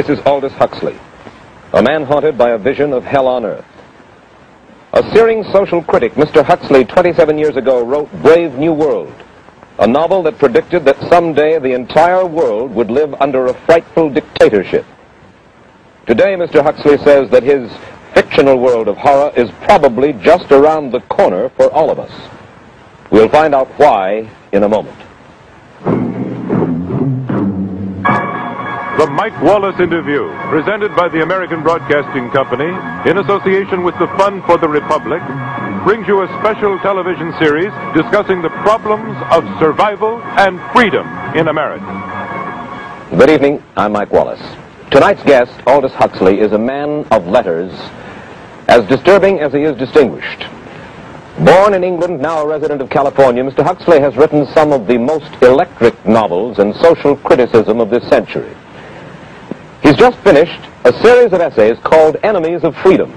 This is Aldous Huxley, a man haunted by a vision of hell on earth. A searing social critic, Mr. Huxley, 27 years ago, wrote Brave New World, a novel that predicted that someday the entire world would live under a frightful dictatorship. Today, Mr. Huxley says that his fictional world of horror is probably just around the corner for all of us. We'll find out why in a moment. The Mike Wallace Interview, presented by the American Broadcasting Company in association with the Fund for the Republic, brings you a special television series discussing the problems of survival and freedom in America. Good evening, I'm Mike Wallace. Tonight's guest, Aldous Huxley, is a man of letters, as disturbing as he is distinguished. Born in England, now a resident of California, Mr. Huxley has written some of the most electric novels and social criticism of this century. He's just finished a series of essays called Enemies of Freedom,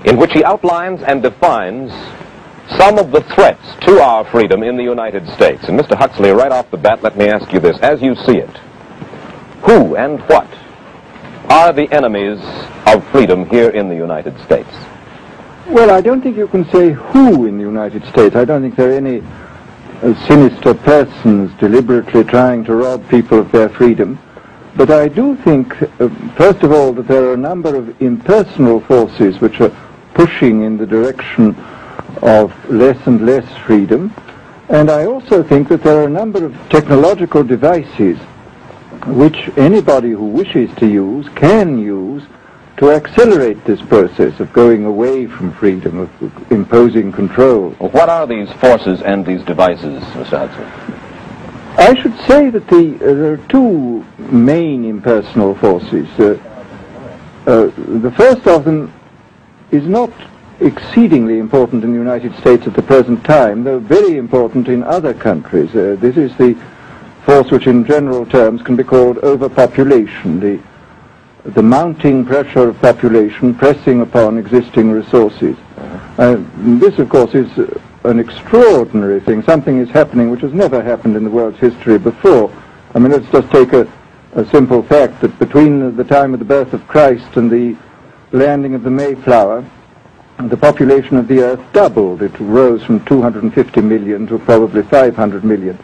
in which he outlines and defines some of the threats to our freedom in the United States. And Mr. Huxley, right off the bat, let me ask you this. As you see it, who and what are the enemies of freedom here in the United States? Well, I don't think you can say who in the United States. I don't think there are any sinister persons deliberately trying to rob people of their freedom. But I do think, first of all, that there are a number of impersonal forces which are pushing in the direction of less and less freedom. And I also think that there are a number of technological devices which anybody who wishes to use can use to accelerate this process of going away from freedom, of imposing control. Well, what are these forces and these devices, Mr. Huxley? I should say that there are two main impersonal forces. The first of them is not exceedingly important in the United States at the present time, though very important in other countries. This is the force which in general terms can be called overpopulation, the mounting pressure of population pressing upon existing resources. This, of course, is an extraordinary thing. Something is happening which has never happened in the world's history before. I mean, let's just take a simple fact that between the time of the birth of Christ and the landing of the Mayflower, the population of the Earth doubled. It rose from 250 million to probably 500 million.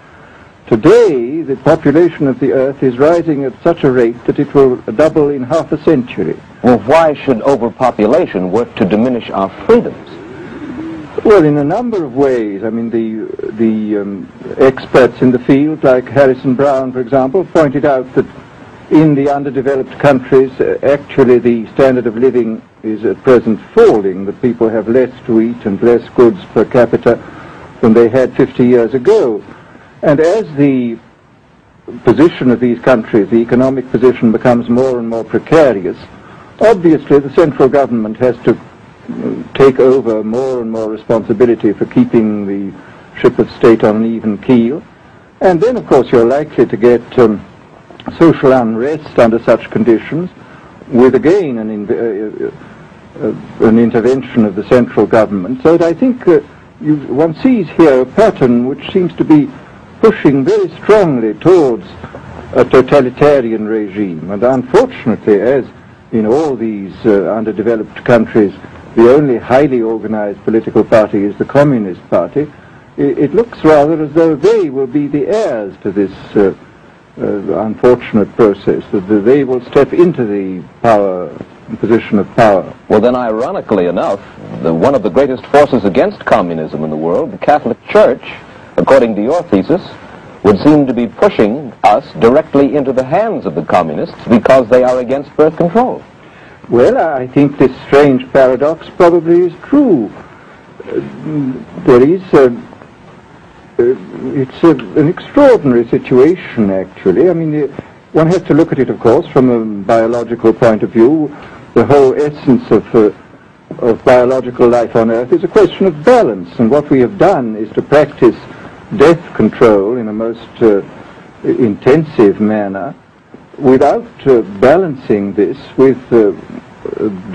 Today, the population of the Earth is rising at such a rate that it will double in half a century. Well, why should overpopulation work to diminish our freedoms? Well, in a number of ways. I mean, the experts in the field, like Harrison Brown, for example, pointed out that in the underdeveloped countries, actually the standard of living is at present falling, that people have less to eat and less goods per capita than they had 50 years ago. And as the position of these countries, the economic position, becomes more and more precarious, obviously the central government has to take over more and more responsibility for keeping the ship of state on an even keel. And then, of course, you're likely to get social unrest under such conditions, with again an intervention of the central government. So that I think one sees here a pattern which seems to be pushing very strongly towards a totalitarian regime. And unfortunately, as in all these underdeveloped countries, the only highly organized political party is the Communist Party, it looks rather as though they will be the heirs to this unfortunate process, that they will step into the position of power. Well, then, ironically enough, one of the greatest forces against communism in the world, the Catholic Church, according to your thesis, would seem to be pushing us directly into the hands of the communists because they are against birth control. Well, I think this strange paradox probably is true. There is it's an extraordinary situation, actually. I mean, one has to look at it, of course, from a biological point of view. The whole essence of biological life on Earth is a question of balance, and what we have done is to practice death control in a most intensive manner without balancing this with the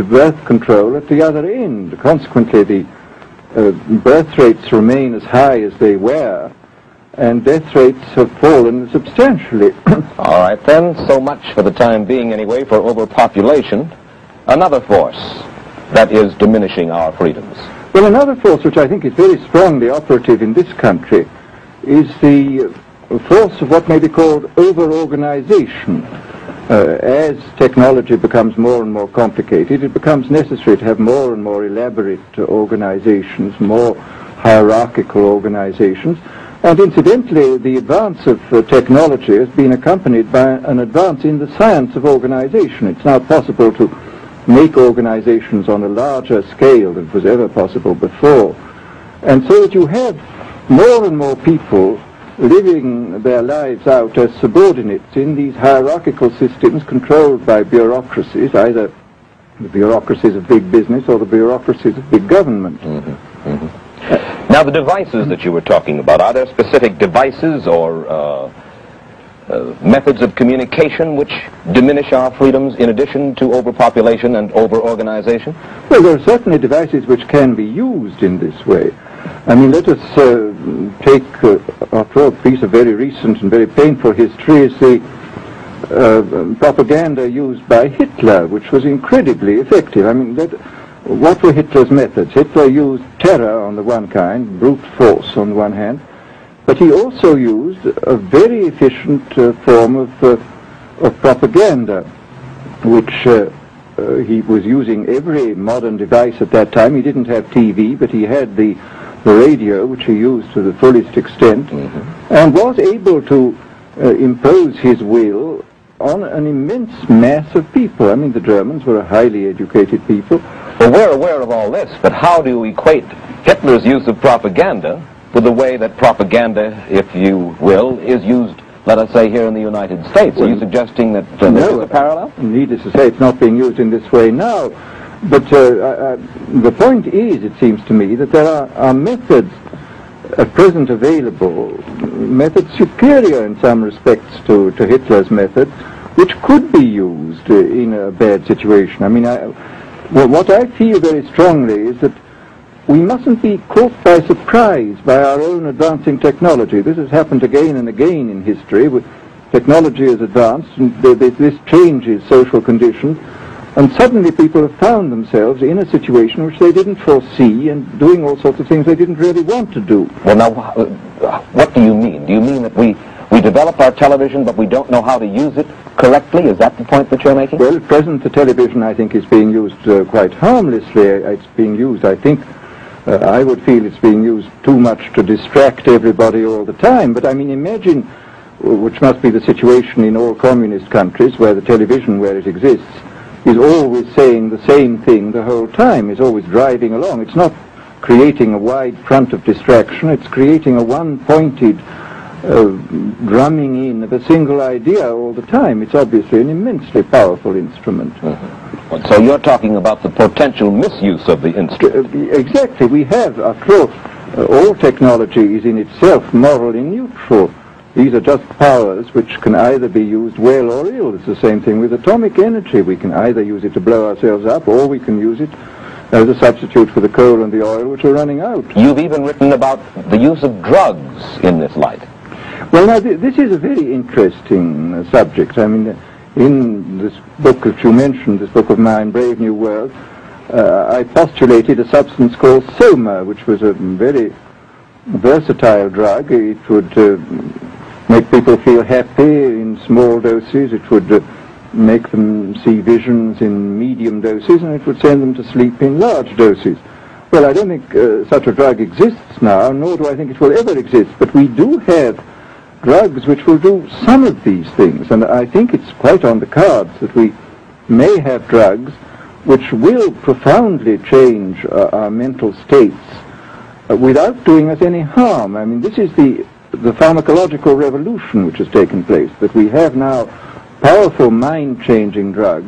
birth control at the other end. Consequently, the birth rates remain as high as they were, and death rates have fallen substantially. All right, then, so much for the time being anyway for overpopulation. Another force that is diminishing our freedoms. Well, another force which I think is very strongly operative in this country is the force of what may be called over-organization. As technology becomes more and more complicated, it becomes necessary to have more and more elaborate organizations, more hierarchical organizations. And incidentally, the advance of technology has been accompanied by an advance in the science of organization. It's now possible to make organizations on a larger scale than was ever possible before. And so that you have more and more people living their lives out as subordinates in these hierarchical systems controlled by bureaucracies, either the bureaucracies of big business or the bureaucracies of big government. Now, the devices that you were talking about, are there specific devices or methods of communication which diminish our freedoms in addition to overpopulation and over-organization? Well, there are certainly devices which can be used in this way. I mean, let us take, after all, a piece of very recent and very painful history is the propaganda used by Hitler, which was incredibly effective. I mean, what were Hitler's methods? Hitler used terror on the one kind, brute force on the one hand, but he also used a very efficient form of propaganda, which he was using every modern device at that time. He didn't have TV, but he had the radio, which he used to the fullest extent, and was able to impose his will on an immense mass of people. I mean, the Germans were a highly educated people. Well, we're aware of all this, but how do you equate Hitler's use of propaganda with the way that propaganda, if you will, is used, let us say, here in the United States? Are you suggesting that this is a parallel? Needless to say, it's not being used in this way now. But the point is, it seems to me, that there are methods at present available, methods superior in some respects to Hitler's method, which could be used in a bad situation. I mean, what I feel very strongly is that we mustn't be caught by surprise by our own advancing technology. This has happened again and again in history. Technology has advanced, and this changes social conditions, and suddenly people have found themselves in a situation which they didn't foresee and doing all sorts of things they didn't really want to do. Well, now, what do you mean? Do you mean that we develop our television, but we don't know how to use it correctly? Is that the point that you're making? Well, at present, the television, I think, is being used quite harmlessly. It's being used, I think, I would feel it's being used too much to distract everybody all the time. But, I mean, imagine, which must be the situation in all communist countries, where the television, where it exists, is always saying the same thing the whole time. It's always driving along. It's not creating a wide front of distraction. It's creating a one-pointed drumming in of a single idea all the time. It's obviously an immensely powerful instrument. So you're talking about the potential misuse of the instrument. Exactly. We have, after all technology is in itself morally neutral. These are just powers which can either be used well or ill. It's the same thing with atomic energy. We can either use it to blow ourselves up, or we can use it as a substitute for the coal and the oil which are running out. You've even written about the use of drugs in this light. Well, now, this is a very interesting subject. I mean, in this book that you mentioned, this book of mine, Brave New World, I postulated a substance called soma, which was a very versatile drug. It would make people feel happy in small doses. It would make them see visions in medium doses, and it would send them to sleep in large doses. Well, I don't think such a drug exists now, nor do I think it will ever exist, but we do have drugs which will do some of these things, and I think it's quite on the cards that we may have drugs which will profoundly change our mental states without doing us any harm. I mean, this is the pharmacological revolution which has taken place, that we have now powerful mind-changing drugs